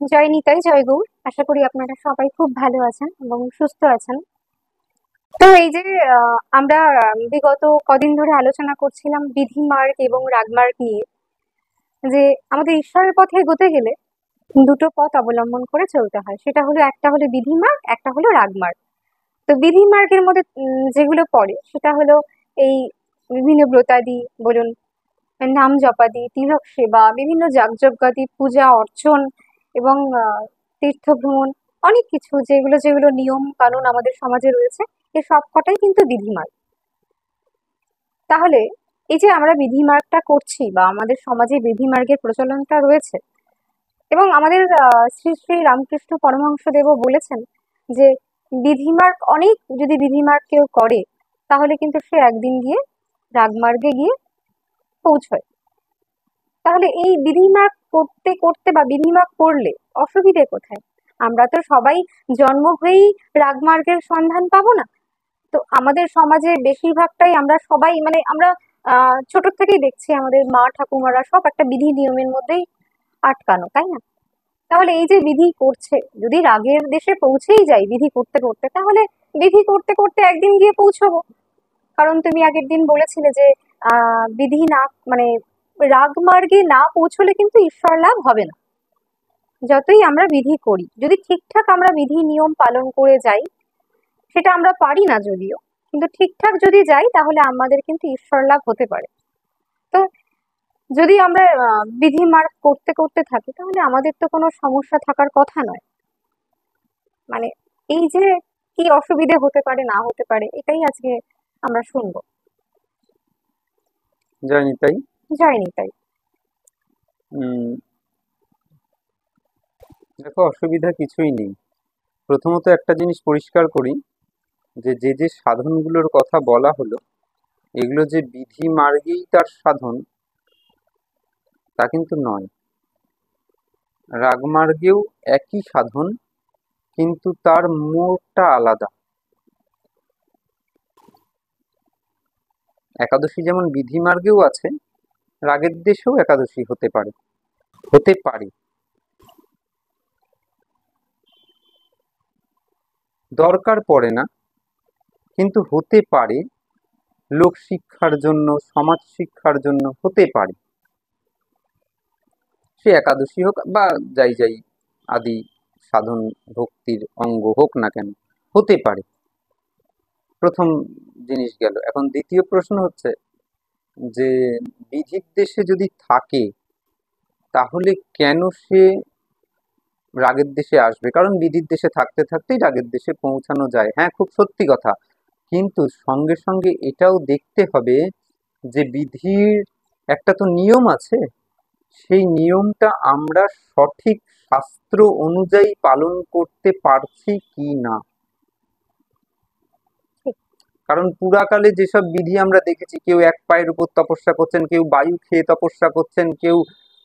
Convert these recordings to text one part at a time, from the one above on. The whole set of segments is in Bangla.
জয় নিতাই, জয় গৌর। আশা করি আপনারা সবাই খুব ভালো আছেন এবং সুস্থ আছেন। তো এই যে আমরা বিগত কদিন ধরে আলোচনা করছিলাম বিধিমার্গ এবং রাগমার্গ নিয়ে, যে আমাদের ঈশ্বরের পথে এগোতে গেলে দুটো পথ অবলম্বন করে চলতে হয়। সেটা হলো, একটা হলো বিধিমার্গ, একটা হলো রাগমার্গ। তো বিধিমার্গের মধ্যে যেগুলো পড়ে সেটা হলো এই বিভিন্ন ব্রতাদি বলুন, নাম জপাদি, তিলক সেবা, বিভিন্ন যাগযজ্ঞাদি, পূজা অর্চন এবং তীর্থ ভ্রমণ, অনেক কিছু যেগুলো যেগুলো নিয়ম কানুন আমাদের সমাজে রয়েছে, এ সব কটাই কিন্তু বিধিমার্গ। তাহলে এই যে আমরা বিধিমার্গটা করছি বা আমাদের সমাজে বিধিমার্গের প্রচলনটা রয়েছে, এবং আমাদের শ্রী শ্রী রামকৃষ্ণ পরমহংসদেবও বলেছেন যে বিধিমার্গ অনেক, যদি বিধিমার্গ কেউ করে তাহলে কিন্তু সে একদিন গিয়ে রাগমার্গে গিয়ে পৌঁছয়। তাহলে এই বিধিমার্গ করতে করতে বা বিধিমার্গ করলে অসুবিধে কোথায়? আমরা তো সবাই জন্ম হয়েই রাগমার্গের সন্ধান পাবো না। তো আমাদের সমাজে বেশিরভাগটাই আমরা সবাই, মানে আমরা ছোট থেকেই দেখছি আমাদের মা ঠাকুমারা সব একটা বিধি নিয়মের মধ্যেই আটকানো, তাই না? তাহলে এই যে বিধি করছে, যদি রাগের দেশে পৌঁছেই যাই বিধি করতে করতে, তাহলে বিধি করতে করতে একদিন গিয়ে পৌঁছবো। কারণ তুমি আগের দিন বলেছিলে যে বিধি না, মানে রাগমার্গে না পৌঁছলে কিন্তু ঈশ্বর লাভ হবে না। যতই আমরা বিধি করি, যদি ঠিকঠাক আমরা বিধি নিয়ম পালন করে যাই, সেটা আমরা পারি না যদিও, কিন্তু ঠিকঠাক যদি যাই তাহলে আমাদের কিন্তু ঈশ্বর লাভ হতে পারে। তো যদি আমরা বিধি মার্গ করতে করতে থাকি তাহলে আমাদের তো কোনো সমস্যা থাকার কথা নয়। মানে এই যে কি অসুবিধে হতে পারে না হতে পারে, এটাই আজকে আমরা শুনবো। জয় নিতাই। জয় নিতাই। দেখো, অসুবিধা কিছুই নেই। প্রথমত একটা জিনিস পরিষ্কার করি, যে যে যে সাধনগুলোর কথা বলা হলো, এগুলো যে বিধি মার্গেই তার সাধন তা কিন্তু নয়। রাগমার্গেও একই সাধন, কিন্তু তার মোড়টা আলাদা। একাদশী যেমন বিধি মার্গেও আছে, রাগের দেশেও একাদশী হতে পারে, হতে পারে। দরকার পড়ে না, কিন্তু হতে পারে। লোক শিক্ষার জন্য, সমাজ শিক্ষার জন্য হতে পারে। সে একাদশী হোক বা যাই যাই আদি সাধন ভক্তির অঙ্গ হোক না কেন, হতে পারে। প্রথম জিনিস গেল। এখন দ্বিতীয় প্রশ্ন হচ্ছে যে বিধির দেশে যদি থাকে তাহলে কেন সে রাগের দেশে আসবে? কারণ বিধির দেশে থাকতে থাকতেই রাগের দেশে পৌঁছানো যায়, হ্যাঁ, খুব সত্যি কথা। কিন্তু সঙ্গে সঙ্গে এটাও দেখতে হবে যে বিধির একটা তো নিয়ম আছে, সেই নিয়মটা আমরা সঠিক শাস্ত্র অনুযায়ী পালন করতে পারছি কি না। কারণ পুরাকালে যেসব বিধি আমরা দেখেছি, কেউ এক পায়ের উপর তপস্যা করছেন, কেউ বায়ু খেয়ে তপস্যা করছেন, কেউ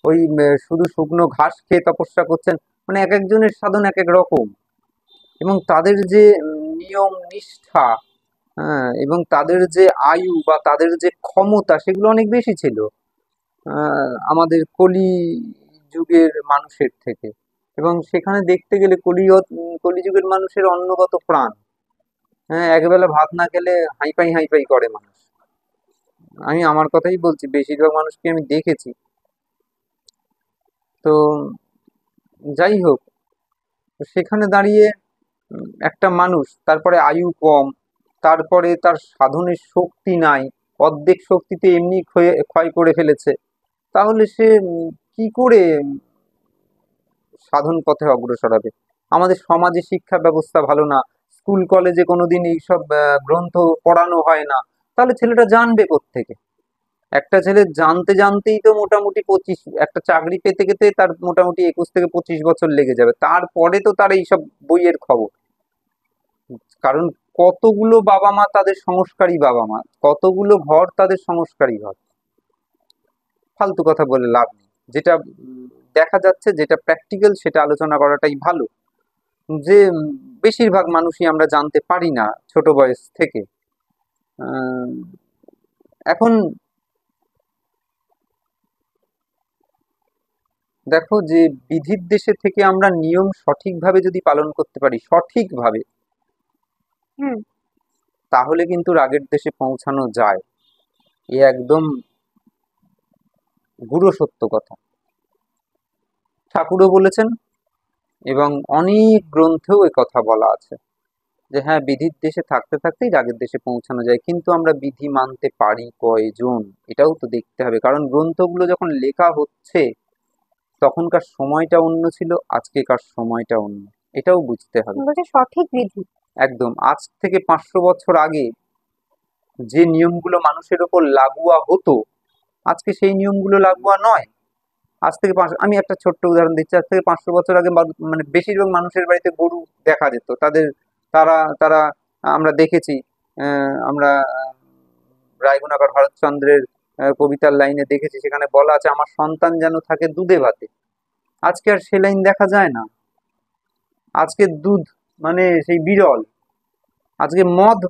ওই শুধু শুকনো ঘাস খেয়ে তপস্যা করছেন। মানে এক একজনের সাধন এক এক রকম, এবং তাদের যে নিয়ম নিষ্ঠা, হ্যাঁ, এবং তাদের যে আয়ু বা তাদের যে ক্ষমতা, সেগুলো অনেক বেশি ছিল আমাদের কলি যুগের মানুষের থেকে। এবং সেখানে দেখতে গেলে কলিযুগের মানুষের অন্নগত প্রাণ। হ্যাঁ, একবেলা ভাত না খেলে হাইপাই হাইপাই করে মানুষ। আমি আমার কথাই বলছি, বেশিরভাগ মানুষকে আমি দেখেছি। তো যাই হোক, সেখানে দাঁড়িয়ে একটা মানুষ, তারপরে আয়ু কম, তারপরে তার সাধনের শক্তি নাই, অর্ধেক শক্তিতে এমনি ক্ষয় করে ফেলেছে, তাহলে সে কি করে সাধন পথে অগ্রসর হবে? আমাদের সমাজে শিক্ষা ব্যবস্থা ভালো না, স্কুল কলেজে কোনোদিন এইসব গ্রন্থ পড়ানো হয় না, তাহলে ছেলেটা জানবে কোত্থেকে? একটা ছেলে জানতে জানতেই তো মোটামুটি একটা চাকরি পেতে পেতে তার মোটামুটি 21 থেকে 25 বছর লেগে যাবে, তারপরে তো তার এইসব বইয়ের খবর। কারণ কতগুলো বাবা মা তাদের সংস্কারী বাবা মা, কতগুলো ঘর তাদের সংস্কারী ঘর। ফালতু কথা বলে লাভ নেই। যেটা দেখা যাচ্ছে, যেটা প্র্যাকটিক্যাল, সেটা আলোচনা করাটাই ভালো। যে বেশিরভাগ মানুষই আমরা জানতে পারি না ছোট বয়স থেকে। আহ, এখন দেখো, যে বিধির দেশে থেকে আমরা নিয়ম সঠিকভাবে যদি পালন করতে পারি, সঠিকভাবে, হুম। তাহলে কিন্তু রাগের দেশে পৌঁছানো যায়। এ একদম গুরু সত্য কথা। ঠাকুরও বলেছেন এবং অনেক গ্রন্থেও এ কথা বলা আছে যে হ্যাঁ, বিধির দেশে থাকতে থাকতেই রাগের দেশে পৌঁছানো যায়। কিন্তু আমরা বিধি মানতে পারি কয়জন, এটাও তো দেখতে হবে। কারণ গ্রন্থগুলো যখন লেখা হচ্ছে তখনকার সময়টা অন্য ছিল, আজকেকার সময়টা অন্য, এটাও বুঝতে হবে। বলছে সঠিক বিধি। একদম। আজ থেকে 500 বছর আগে যে নিয়মগুলো মানুষের ওপর লাগুয়া হতো, আজকে সেই নিয়মগুলো লাগুয়া নয়। আজ থেকে আমি একটা ছোট্ট উদাহরণ দিচ্ছি। আজ থেকে 500 বছর আগে মানে বেশিরভাগ মানুষের বাড়িতে গরু দেখা যেত। তারা তারা আমরা দেখেছি, আমরা রায়গুণাকর ভারতচন্দ্রের কবিতার লাইনে দেখেছি, সেখানে বলা আছে আমার সন্তান যেন থাকে দুধে ভাতে। আজকে আর সে লাইন দেখা যায় না। আজকে দুধ মানে সেই বিরল। আজকে মদ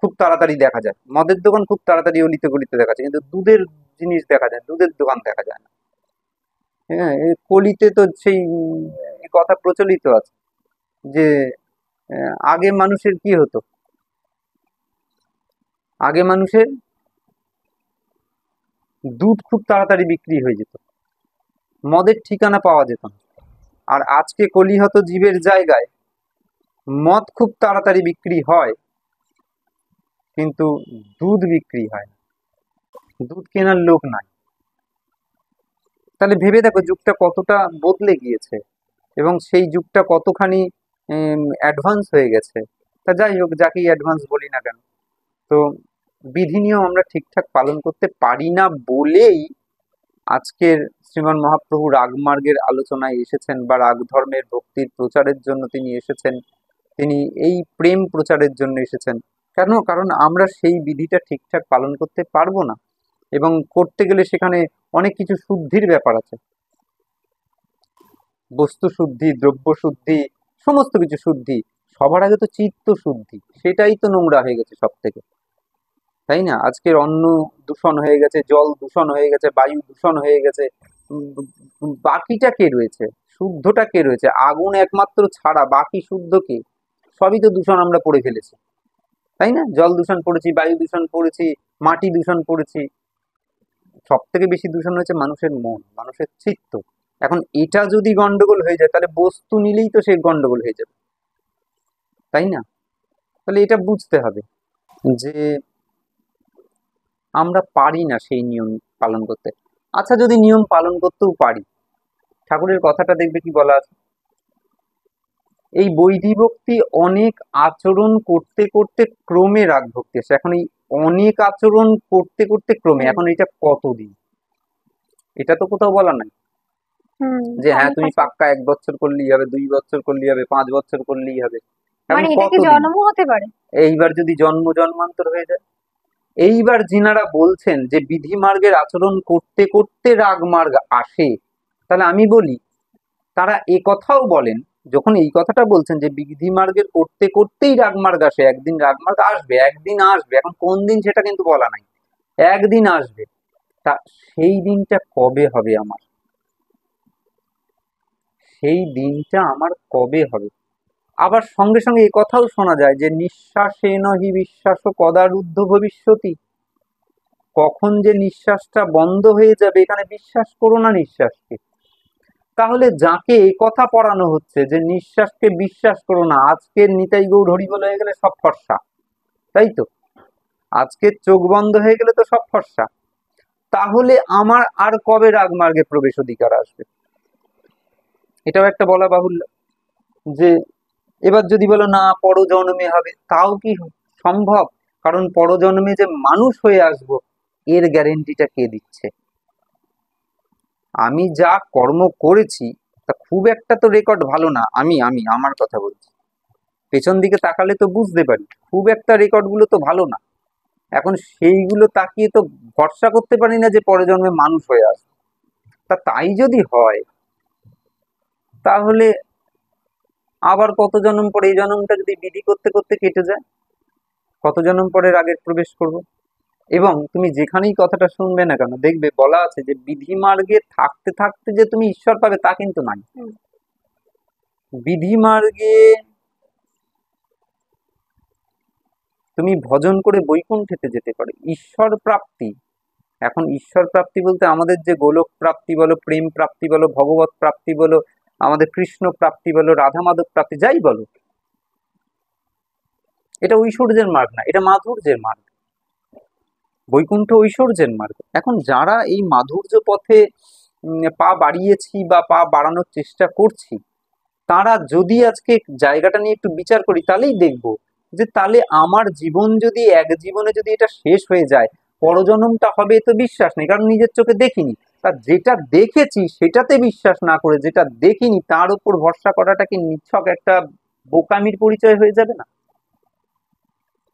খুব তাড়াতাড়ি দেখা যায়, মদের দোকান খুব তাড়াতাড়ি অলিতে গলিতে দেখা যায়, কিন্তু দুধের জিনিস দেখা যায়, দুধের দোকান দেখা যায় না। হ্যাঁ, এই কলিতে তো সেই এই কথা প্রচলিত আছে যে আগে মানুষের কি হতো, আগে মানুষের দুধ খুব তাড়াতাড়ি বিক্রি হয়ে যেত, মদের ঠিকানা পাওয়া যেত না। আর আজকে কলিহত জীবের জায়গায় মদ খুব তাড়াতাড়ি বিক্রি হয়, কিন্তু দুধ বিক্রি হয় না, দুধ কেনার লোক নাই। তাহলে ভেবে দেখো যুগটা কতটা বদলে গিয়েছে এবং সেই যুগটা কতখানি অ্যাডভান্স হয়ে গেছে। তা যাই হোক, যাকেই অ্যাডভান্স বলি না কেন, তো বিধি নিয়ম আমরা ঠিকঠাক পালন করতে পারি না বলেই আজকের শ্রীমান মহাপ্রভু রাগমার্গের আলোচনায় এসেছেন, বা রাগ ধর্মের ভক্তির প্রচারের জন্য তিনি এসেছেন। তিনি এই প্রেম প্রচারের জন্য এসেছেন। কেন? কারণ আমরা সেই বিধিটা ঠিকঠাক পালন করতে পারবো না, এবং করতে গেলে সেখানে অনেক কিছু শুদ্ধির ব্যাপার আছে। বস্তু শুদ্ধি, দ্রব্য শুদ্ধি, সমস্ত কিছু শুদ্ধি। সবার আগে তো চিত্ত শুদ্ধি, সেটাই তো নোংরা হয়ে গেছে সব থেকে, তাই না? আজকের অন্ন দূষণ হয়ে গেছে, জল দূষণ হয়ে গেছে, বায়ু দূষণ হয়ে গেছে। বাকিটা কে রয়েছে? শুদ্ধটা কে রয়েছে? আগুন একমাত্র ছাড়া বাকি শুদ্ধ কে? সবই তো দূষণ আমরা করে ফেলেছি, তাই না? জল দূষণ করেছি, বায়ু দূষণ করেছি, মাটি দূষণ করেছি। সব থেকে বেশি দূষণ হয়েছে মানুষের মন, মানুষের চিত্ত। এখন এটা যদি গন্ডগোল হয়ে যায়, তাহলে বস্তু নিলেই তো সে গন্ডগোল হয়ে যাবে, তাই না? তাহলে এটা বুঝতে হবে যে আমরা পারি না সেই নিয়ম পালন করতে। আচ্ছা, যদি নিয়ম পালন করতেও পারি, ঠাকুরের কথাটা দেখবে কি বলা আছে, এই বৈধি ভক্তি অনেক আচরণ করতে করতে ক্রমে রাগ ভক্তি আসে। এখন এই অনেক আচরণ করতে করতে ক্রমে, হুম। এখন এটা কতদিন? এটা তো কোথাও বলা নাই হুম। যে হ্যাঁ অনেক তুমি আছে। পাক্কা 1 বছর করলেই হবে, 2 বছর করলেই হবে, 5 বছর করলেই হবে। এখন মানে এটা কি কতদিন? জন্মও হতে পারে? এইবার যদি জন্ম জন্মান্তর হয়ে যায়। এইবার যিনারা বলছেন যে বিধি মার্গের আচরণ করতে করতে রাগ মার্গ আসে, তাহলে আমি বলি তারা এ কথাও বলেন, যখন এই কথাটা বলছেন যে বিধি মার্গের করতে করতেই রাগমার্গ আসে, একদিন রাগমার্গ আসবে, একদিন আসবে, এখন কোন দিন সেটা কিন্তু বলা নাই, একদিন আসবে। তা সেই দিনটা কবে হবে আমার? সেই দিনটা আমার কবে হবে? আবার সঙ্গে সঙ্গে এ কথাও শোনা যায় যে নিঃশ্বাসেন হি বিশ্বাস কদারুদ্ধ ভবিষ্যতি। কখন যে নিঃশ্বাসটা বন্ধ হয়ে যাবে, এখানে বিশ্বাস করো না নিঃশ্বাসকে। তাহলে যাকে এই কথা পড়ানো হচ্ছে যে নিঃশ্বাসকে বিশ্বাস করো না, আজকের নিতাই গৌর হরিবোল হয়ে গেলে সব ফর্সা, তাই তো? আজকে চোখ বন্ধ হয়ে গেলে তো সব ফর্সা। তাহলে আমার আর কবে রাগমার্গে প্রবেশ অধিকার আসবে? এটাও একটা বলা বাহুল্য যে এবার যদি বলো না পরজন্মে হবে, তাও কি সম্ভব? কারণ পরজন্মে যে মানুষ হয়ে আসবো, এর গ্যারেন্টিটা কে দিচ্ছে? আমি যা কর্ম করেছি তা খুব একটা তো রেকর্ড ভালো না। আমি আমি আমার কথা বলছি, পেছন দিকে তাকালে তো বুঝতে পারি খুব একটা রেকর্ড গুলো তো ভালো না। এখন সেইগুলো তাকিয়ে তো ভরসা করতে পারি না যে পরের জন্মে মানুষ হয়ে আসবে। তা তাই যদি হয়, তাহলে আবার কত জন্ম পরে, এই জন্মটা যদি বিধি করতে করতে কেটে যায়, কত জন্ম পরে রাগের প্রবেশ করব? এবং তুমি যেখানেই কথাটা শুনবে না কেন দেখবে বলা আছে যে বিধিমার্গে থাকতে থাকতে যে তুমি ঈশ্বর পাবে তা কিন্তু নাই। হুম, বিধিমার্গে তুমি ভজন করে বৈকুণ্ঠেতে যেতে পারো, ঈশ্বর প্রাপ্তি। এখন ঈশ্বর প্রাপ্তি বলতে আমাদের যে গোলক প্রাপ্তি বলো, প্রেম প্রাপ্তি বলো, ভগবত প্রাপ্তি বলো, আমাদের কৃষ্ণ প্রাপ্তি বলো, রাধা মাধব প্রাপ্তি যাই বলো, এটা ঐশ্বর্যের মার্গ না, এটা মাধুর্যের মার্গ। বৈকুণ্ঠ ঐশ্বর্যের মার্গ। এখন যারা এই মাধুর্য পথে পা বাড়িয়েছি বা পা বাড়ানোর চেষ্টা করছি, তারা যদি আজকে জায়গাটা নিয়ে একটু বিচার করি তাহলেই দেখবো যে তাহলে আমার জীবন যদি এক জীবনে যদি এটা শেষ হয়ে যায়, পরজন্মটা হবে এ তো বিশ্বাস নেই, কারণ নিজের চোখে দেখিনি। তা যেটা দেখেছি সেটাতে বিশ্বাস না করে যেটা দেখিনি তার উপর ভরসা করাটা কি নিছক একটা বোকামির পরিচয় হয়ে যাবে না?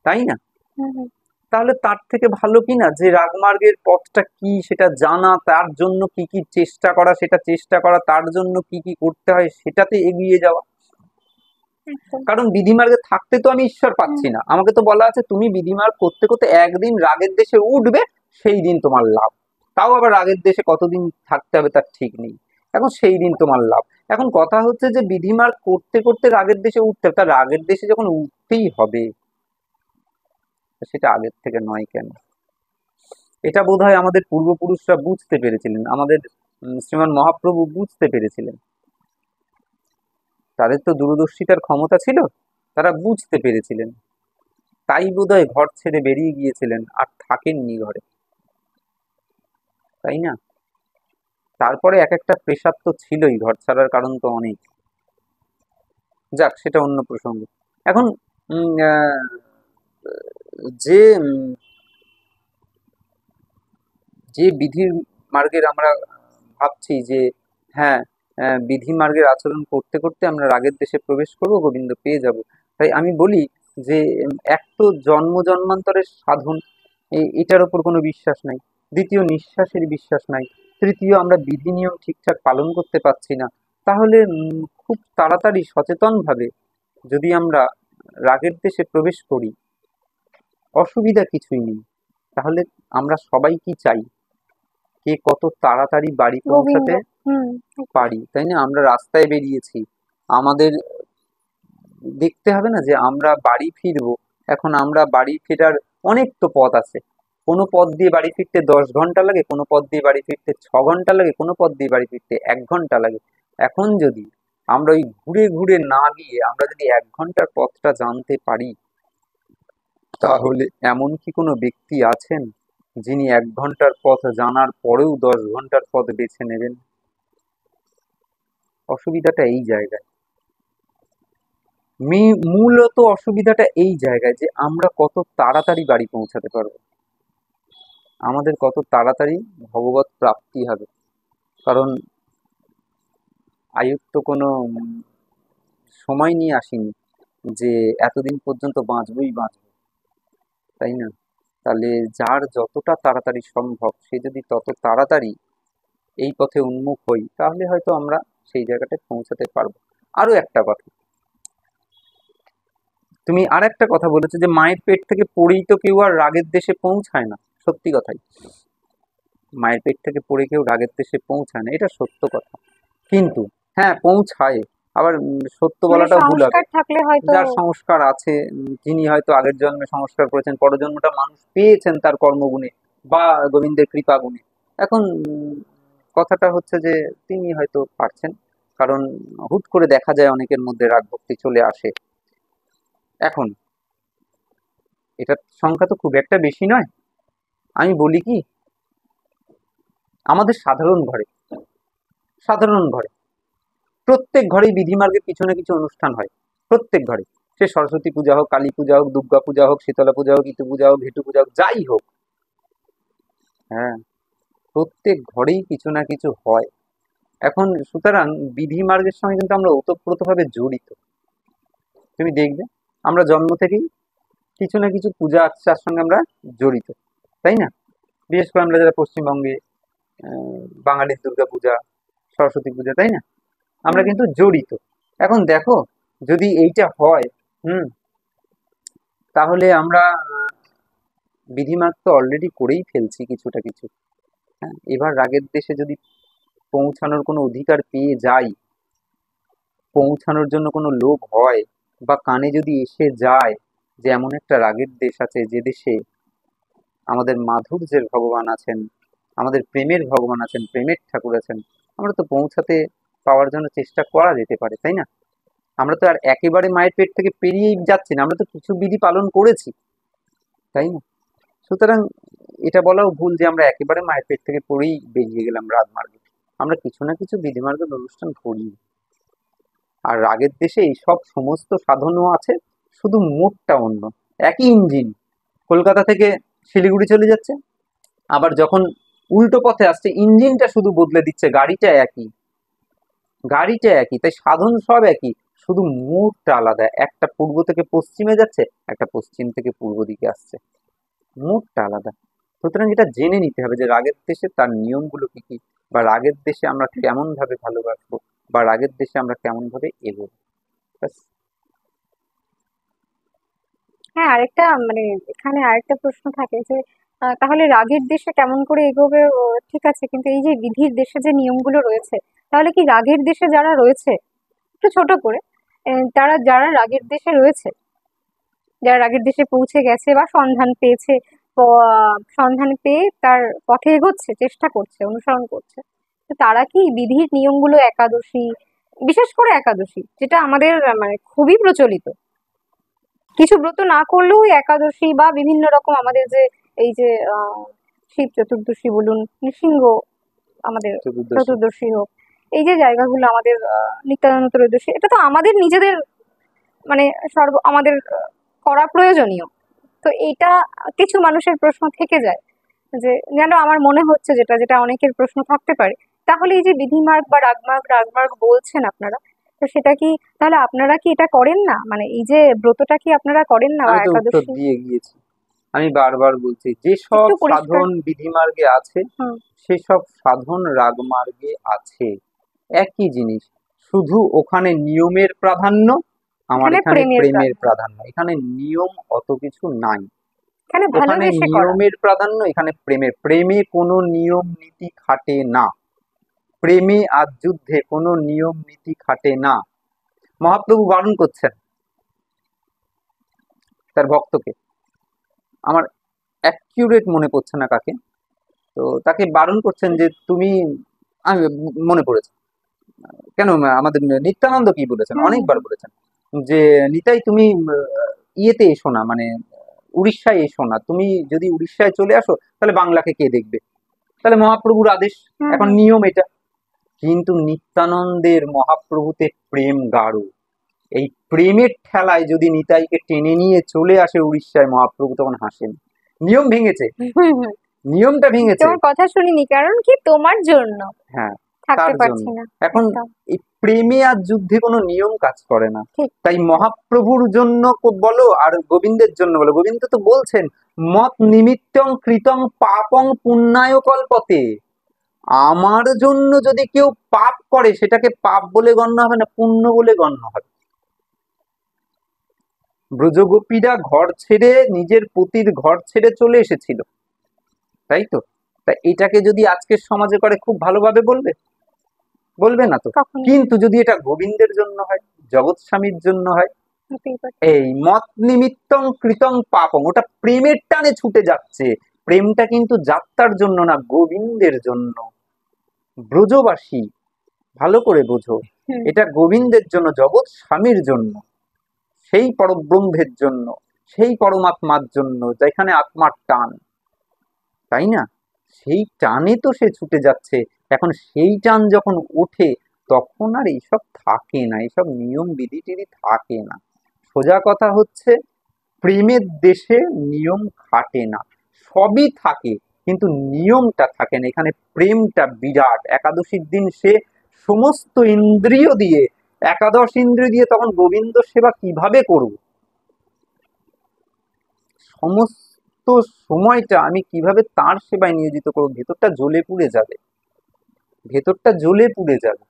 তাই না? হুম, হুম, তাহলে তার থেকে ভালো কি না যে রাগমার্গের পথটা কি সেটা জানা, তার জন্য কি কি চেষ্টা করা সেটা চেষ্টা করা, তার জন্য কি কি করতে হয় সেটাতে এগিয়ে যাওয়া। একদম। কারণ বিধিমার্গে থাকতে তো আমি ঈশ্বর হুম, পাচ্ছি না, আমাকে তো বলা আছে তুমি বিধিমার্গ করতে করতে একদিন রাগের দেশে উঠবে, সেই দিন তোমার লাভ। তাও আবার রাগের দেশে কতদিন থাকতে হবে তার ঠিক নেই, এখন সেই দিন তোমার লাভ। এখন কথা হচ্ছে যে বিধিমার্গ করতে করতে রাগের দেশে উঠতে হবে, তা রাগের দেশে যখন উঠতেই হবে সেটা আগের থেকে নয় কেন? এটা বোধহয় আমাদের পূর্বপুরুষরা বুঝতে পেরেছিলেন, আমাদের শ্রীমান মহাপ্রভু বুঝতে পেরেছিলেন। তাদের তো দূরদর্শিতার ক্ষমতা ছিল, তারা বুঝতে পেরেছিলেন, তাই বোধহয় ঘর ছেড়ে বেরিয়ে গিয়েছিলেন, আর থাকেননি ঘরে, তাই না? তারপরে এক একটা প্রেশার তো ছিলই, ঘর ছাড়ার কারণ তো অনেক। যাক, সেটা অন্য প্রসঙ্গ। এখন উম, আহ, যে যে বিধির মার্গের আমরা ভাবছি যে হ্যাঁ, বিধি মার্গের আচরণ করতে করতে আমরা রাগের দেশে প্রবেশ করব, গোবিন্দ পেয়ে যাব। তাই আমি বলি যে এক তো জন্ম জন্মান্তরের সাধন, এটার ওপর কোনো বিশ্বাস নাই। দ্বিতীয়, নিঃশ্বাসের বিশ্বাস নাই। তৃতীয়, আমরা বিধি নিয়ম ঠিকঠাক পালন করতে পারছি না। তাহলে খুব তাড়াতাড়ি সচেতন ভাবে যদি আমরা রাগের দেশে প্রবেশ করি, অসুবিধা কিছুই নেই। তাহলে আমরা সবাই কি চাই? কে কত তাড়াতাড়ি বাড়ি গোবিন্দ। পৌঁছাতে হুম, পারি, তাই না? আমরা রাস্তায় বেরিয়েছি, আমাদের দেখতে হবে না যে আমরা বাড়ি ফিরবো। এখন আমরা বাড়ি ফেরার অনেক তো পথ আছে, কোনো পথ দিয়ে বাড়ি ফিরতে 10 ঘন্টা লাগে, কোনো পথ দিয়ে বাড়ি ফিরতে 6 ঘন্টা লাগে, কোনো পথ দিয়ে বাড়ি ফিরতে 1 ঘন্টা লাগে। এখন যদি আমরা ওই ঘুরে ঘুরে না গিয়ে আমরা যদি 1 ঘন্টার পথটা জানতে পারি, তাহলে এমন কি কোনো ব্যক্তি আছেন যিনি 1 ঘন্টার পথ জানার পরেও 10 ঘন্টার পথ বেছে নেবেন? অসুবিধাটা এই জায়গায়। মূলত অসুবিধাটা এই জায়গায় যে আমরা কত তাড়াতাড়ি বাড়ি পৌঁছাতে পারবো, আমাদের কত তাড়াতাড়ি ভগবত প্রাপ্তি হবে। কারণ আয়ুর তো কোনো সময় নিয়ে আসেনি যে এতদিন পর্যন্ত বাঁচবই বাঁচবো, তাই না? তাহলে যার যতটা তাড়াতাড়ি সম্ভব সে যদি তত তাড়াতাড়ি এই পথে উন্মুখ হই, তাহলে হয়তো আমরা সেই জায়গাটায় পৌঁছাতে পারবো। আরো একটা কথা, তুমি আর একটা কথা বলেছো যে মায়ের পেট থেকে পড়েই তো কেউ আর রাগের দেশে পৌঁছায় না। সত্যি কথাই, মায়ের পেট থেকে পড়ে কেউ রাগের দেশে পৌঁছায় না, এটা সত্য কথা। কিন্তু হ্যাঁ, পৌঁছায়। আবার সত্য মানে বলাটাও ভুল হবে। সংস্কার থাকলে হয়তো। যার সংস্কার আছে, যিনি হয়তো আগের জন্মে সংস্কার করেছেন, পরজন্মটা মানুষ পেয়েছেন তার কর্মগুণে বা গোবিন্দের কৃপা গুণে। এখন কথাটা হচ্ছে যে তিনি হয়তো পারছেন, কারণ হুট করে দেখা যায় অনেকের মধ্যে রাগ ভক্তি চলে আসে। এখন এটার সংখ্যা তো খুব একটা বেশি নয়। আমি বলি কি, আমাদের সাধারণ ঘরে প্রত্যেক ঘরেই বিধিমার্গের কিছু না কিছু অনুষ্ঠান হয়, প্রত্যেক ঘরে। সে সরস্বতী পূজা হোক, কালী পূজা হোক, দুর্গা পূজা হোক, শীতলা পূজা হোক, ইতু পূজা হোক, ঘেটু পূজা হোক, যাই হোক, হ্যাঁ, প্রত্যেক ঘরেই কিছু না কিছু হয়। এখন সুতরাং বিধিমার্গের সঙ্গে কিন্তু আমরা ওতপ্রোতভাবে জড়িত। তুমি দেখবে আমরা জন্ম থেকেই কিছু না কিছু পূজা আর্চার সঙ্গে আমরা জড়িত, তাই না? বিশেষ করে আমরা যারা পশ্চিমবঙ্গে, বাঙালির দুর্গা পূজা, সরস্বতী পূজা, তাই না? আমরা হুম, কিন্তু জড়িত। এখন দেখো, যদি এইটা হয়, হুম, তাহলে আমরা বিধিমার্গ তো অলরেডি করেই ফেলছি কিছুটা কিছু। হ্যাঁ, এবার রাগের দেশে যদি পৌঁছানোর কোনো অধিকার পেয়ে যাই, পৌঁছানোর জন্য কোনো লোভ হয়, বা কানে যদি এসে যায় যে এমন একটা রাগের দেশ আছে যে দেশে আমাদের মাধুর্যের ভগবান আছেন, আমাদের প্রেমের ভগবান আছেন, প্রেমের ঠাকুর আছেন, আমরা তো পৌঁছাতে পাওয়ার জন্য চেষ্টা করা যেতে পারে, তাই না? আমরা তো আর একেবারে মায়ের পেট থেকে পেরিয়েই যাচ্ছি না, আমরা তো কিছু বিধি পালন করেছি, তাই না? সুতরাং এটা বলাও ভুল যে আমরা একেবারে মায়ের পেট থেকে পড়েই বেরিয়ে গেলাম রাজমার্গে। আমরা কিছু না কিছু বিধিমার্গের অনুষ্ঠান করি। আর রাগের দেশে এই সব সমস্ত সাধনও আছে, শুধু মোডটা অন্য। একই ইঞ্জিন কলকাতা থেকে শিলিগুড়ি চলে যাচ্ছে, আবার যখন উল্টো পথে আসছে ইঞ্জিনটা শুধু বদলে দিচ্ছে, গাড়িটা একই, গাড়িটা একই, তাই সাধন সব একই, শুধু মোডটা আলাদা। একটা পূর্ব থেকে পশ্চিমে যাচ্ছে, একটা পশ্চিম থেকে পূর্ব দিকে আসছে, মোডটা আলাদা। সুতরাং এটা জেনে নিতে হবে যে রাগের দেশে তার নিয়মগুলো কি কি, বা রাগের দেশে আমরা কেমন ভাবে ভালোবাসবো, বা রাগের দেশে আমরা কেমন ভাবে এগোবো। ব্যাস। হ্যাঁ, আরেকটা মানে এখানে আরেকটা প্রশ্ন থাকে যে তাহলে রাগের দেশে কেমন করে এগোবে? ঠিক আছে, কিন্তু এই যে বিধির দেশে যে নিয়মগুলো রয়েছে, তাহলে কি রাগের দেশে যারা রয়েছে, একটু ছোট করে, তারা যারা রাগের দেশে রয়েছে, যারা রাগের দেশে পৌঁছে গেছে বা সন্ধান পেয়েছে, সন্ধান পেয়ে তার পথে এগোচ্ছে, চেষ্টা করছে, অনুসরণ করছে, তো তারা কি বিধির নিয়মগুলো, একাদশী, বিশেষ করে একাদশী যেটা আমাদের মানে খুবই প্রচলিত, কিছু ব্রত না করলেও ওই একাদশী বা বিভিন্ন রকম আমাদের যে এই যে শিব চতুর্দশী বলুন, নৃসিংহ আমাদের চতুর্দশী। চতুর্দশী হোক, এই যে জায়গাগুলো আমাদের নিত্যানন্দ ত্রয়োদশী, এটা তো আমাদের নিজেদের মানে আমাদের করা প্রয়োজনীয়। তো এটা কিছু মানুষের প্রশ্ন থেকে যায় যে, যেন আমার মনে হচ্ছে যেটা যেটা অনেকের প্রশ্ন থাকতে পারে, তাহলে এই যে বিধিমার্গ বা রাগমার্গ রাগমার্গ বলছেন আপনারা, তো সেটা কি, তাহলে আপনারা কি এটা করেন না? মানে এই যে ব্রতটা কি আপনারা করেন না, বা আমি তো উত্তর একাদশী? দিয়ে গিয়েছি, আমি বারবার বলছি যেসব একটু পরিষ্কার। সাধন বিধিমার্গে আছে, হুম। সেসব সাধন রাগমার্গে আছে, একই জিনিস। শুধু ওখানে নিয়মের প্রাধান্য, আমার এখানে এখানে প্রেমের প্রেমের প্রাধান্য, প্রাধান্য। এখানে নিয়ম অত কিছু নাই, এখানে ওখানে ভালোবেসে করা। নিয়মের প্রাধান্য, এখানে প্রেমের। প্রেমে কোনো নিয়ম নীতি খাটে না, প্রেমে আর যুদ্ধে কোনো নিয়ম নীতি খাটে না। মহাপ্রভু বারণ করছেন তার ভক্তকে, আমার অ্যাকিউরেট মনে পড়ছে না কাকে, তো তাকে বারণ করছেন যে তুমি, আমি মনে পড়েছে কেন, আমাদের নিত্যানন্দ কি বলেছেন, হুম হুম অনেকবার হুম। বলেছেন যে নিতাই তুমি ইয়েতে এসো না, মানে উড়িষ্যায় এসো না, তুমি যদি উড়িষ্যায় চলে আসো তাহলে বাংলাকে কে দেখবে। তাহলে মহাপ্রভুর আদেশ, হুম এখন হুম। নিয়ম এটা। কিন্তু নিত্যানন্দের মহাপ্রভুতে প্রেম গাঢ়, এই প্রেমের ঠেলায় যদি নিতাইকে টেনে নিয়ে চলে আসে উড়িষ্যায়, মহাপ্রভু তখন হাসেন। নিয়ম ভেঙেছে, হুম হুম। নিয়মটা ভেঙেছে। তোমার কথা শুনিনি, কারণ কি, তোমার জন্য হ্যাঁ, থাকতে তার জন্য। পারছি না। এখন একদম এই প্রেমে আর যুদ্ধে কোনো নিয়ম কাজ করে না। ঠিক। তাই মহাপ্রভুর জন্য বলো আর গোবিন্দের জন্য বলো, গোবিন্দ তো বলছেন মত নিমিত্তং কৃতং পাপং পুণ্যায় কল্পতে, আমার জন্য যদি কেউ পাপ করে সেটাকে পাপ বলে গণ্য হবে না, পুণ্য বলে গণ্য হবে। ব্রজগোপীরা ঘর ছেড়ে, নিজের পতির ঘর ছেড়ে চলে এসেছিল, তাই তো? তা এটাকে যদি আজকের সমাজে করে খুব ভালোভাবে বলবে, বলবে না তো। কখনো কিন্তু যদি এটা গোবিন্দের জন্য হয়, জগৎ স্বামীর জন্য হয়, হতেই পারে। এই মত নিমিত্তং কৃতং পাপং, ওটা প্রেমের টানে ছুটে যাচ্ছে। প্রেমটা কিন্তু যাত্রার জন্য না, গোবিন্দের জন্য। ব্রজবাসী, ভালো করে বোঝো, হুম। এটা গোবিন্দের জন্য, জগৎ স্বামীর জন্য, সেই পরব্রহ্মের জন্য, সেই পরমাত্মার জন্য যেখানে আত্মার টান, তাই না? সেই টানে তো সে ছুটে যাচ্ছে। এখন সেই টান যখন ওঠে, তখন আর এইসব থাকে না, এইসব নিয়ম বিধি টিধি থাকে না। সোজা কথা হচ্ছে, প্রেমের দেশে নিয়ম খাটে না, সবই থাকে কিন্তু নিয়মটা থাকে না। এখানে প্রেমটা বিরাট। একাদশীর দিন সে সমস্ত ইন্দ্রিয় দিয়ে, একাদশ ইন্দ্রিয় দিয়ে তখন গোবিন্দ সেবা কিভাবে করব, সমস্ত সময়টা আমি কিভাবে তার সেবায় নিয়োজিত করবো, ভেতরটা জ্বলে পুড়ে যাবে, ভেতরটা জ্বলে পুড়ে যাবে।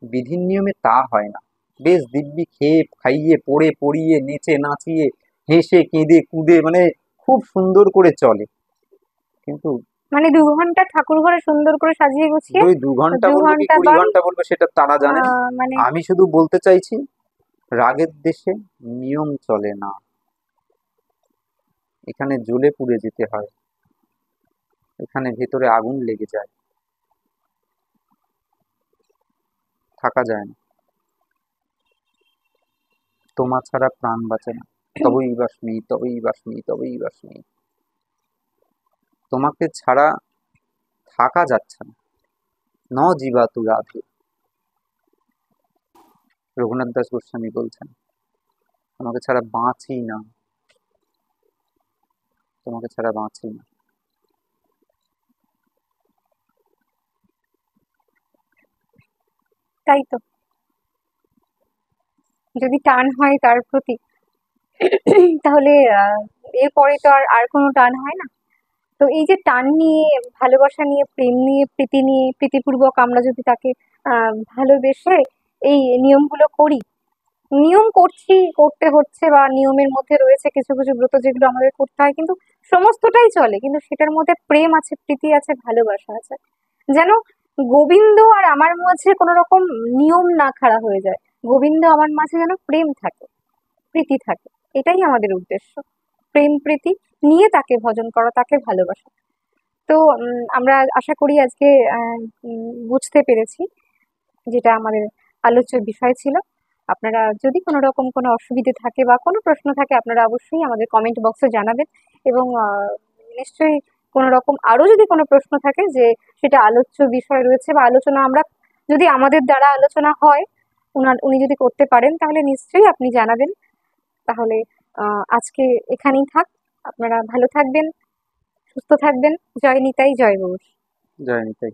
বিধির নিয়মে তা হয় না। বেশ দিব্যি খেয়ে খাইয়ে পড়ে পড়িয়ে নেচে নাচিয়ে হেসে কেঁদে কুদে, মানে খুব সুন্দর করে চলে, কিন্তু মানে 2 ঘন্টা ঠাকুর ঘরে সুন্দর করে সাজিয়ে গুছিয়ে ওই 2 ঘন্টা দু বলবো কি ঘন্টা 20 বাদ ঘন্টা বলবো সেটা তারা জানেন। মানে আমি শুধু বলতে চাইছি, রাগের দেশে নিয়ম চলে না, এখানে জ্বলে পুড়ে যেতে হয়, এখানে ভেতরে আগুন লেগে যায়, থাকা যায় না। তোমা ছাড়া প্রাণ বাঁচে না, তবই বাস্মি তবই বাস্মি তবই বাস্মি, তোমাকে ছাড়া থাকা যাচ্ছে না, ন জীবা তু রাধে, রঘুনাথ দাস গোস্বামী বলছেন। তোমাকে ছাড়া বাঁচি না, তোমাকে ছাড়া বাঁচি না। তাই তো, যদি টান হয় তার প্রতি তাহলে এরপরে তো আর আর কোনো টান হয় না। তো এই যে টান নিয়ে, ভালোবাসা নিয়ে, প্রেম নিয়ে, প্রীতি নিয়ে, প্রীতিপূর্বক আমরা যদি তাকে ভালোবেসে এই নিয়মগুলো করি, নিয়ম করছি, করতে হচ্ছে, বা নিয়মের মধ্যে রয়েছে কিছু কিছু ব্রত যেগুলো আমাদের করতে হয়, কিন্তু সমস্তটাই চলে, কিন্তু সেটার মধ্যে প্রেম আছে, প্রীতি আছে, ভালোবাসা আছে, যেন গোবিন্দ আর আমার মাঝে কোনো রকম নিয়ম না খাড়া হয়ে যায়, গোবিন্দ আমার মাঝে যেন প্রেম থাকে, প্রীতি থাকে, এটাই আমাদের উদ্দেশ্য। প্রেম প্রীতি নিয়ে তাকে ভজন করা, তাকে ভালোবাসা। তো আমরা আশা করি আজকে বুঝতে পেরেছি যেটা আমাদের আলোচ্য বিষয় ছিল। আপনারা যদি কোনো রকম কোনো অসুবিধে থাকে বা কোনো প্রশ্ন থাকে, আপনারা অবশ্যই আমাদের কমেন্ট বক্সে জানাবেন, এবং নিশ্চয়ই কোনো রকম আরো যদি কোনো প্রশ্ন থাকে যে সেটা আলোচ্য বিষয় রয়েছে বা আলোচনা আমরা, যদি আমাদের দ্বারা আলোচনা হয়, উনি যদি করতে পারেন, তাহলে নিশ্চয়ই আপনি জানাবেন। তাহলে আজকে এখানেই থাক। আপনারা ভালো থাকবেন, সুস্থ থাকবেন। জয় নিতাই, জয় গৌর। জয় নিতাই।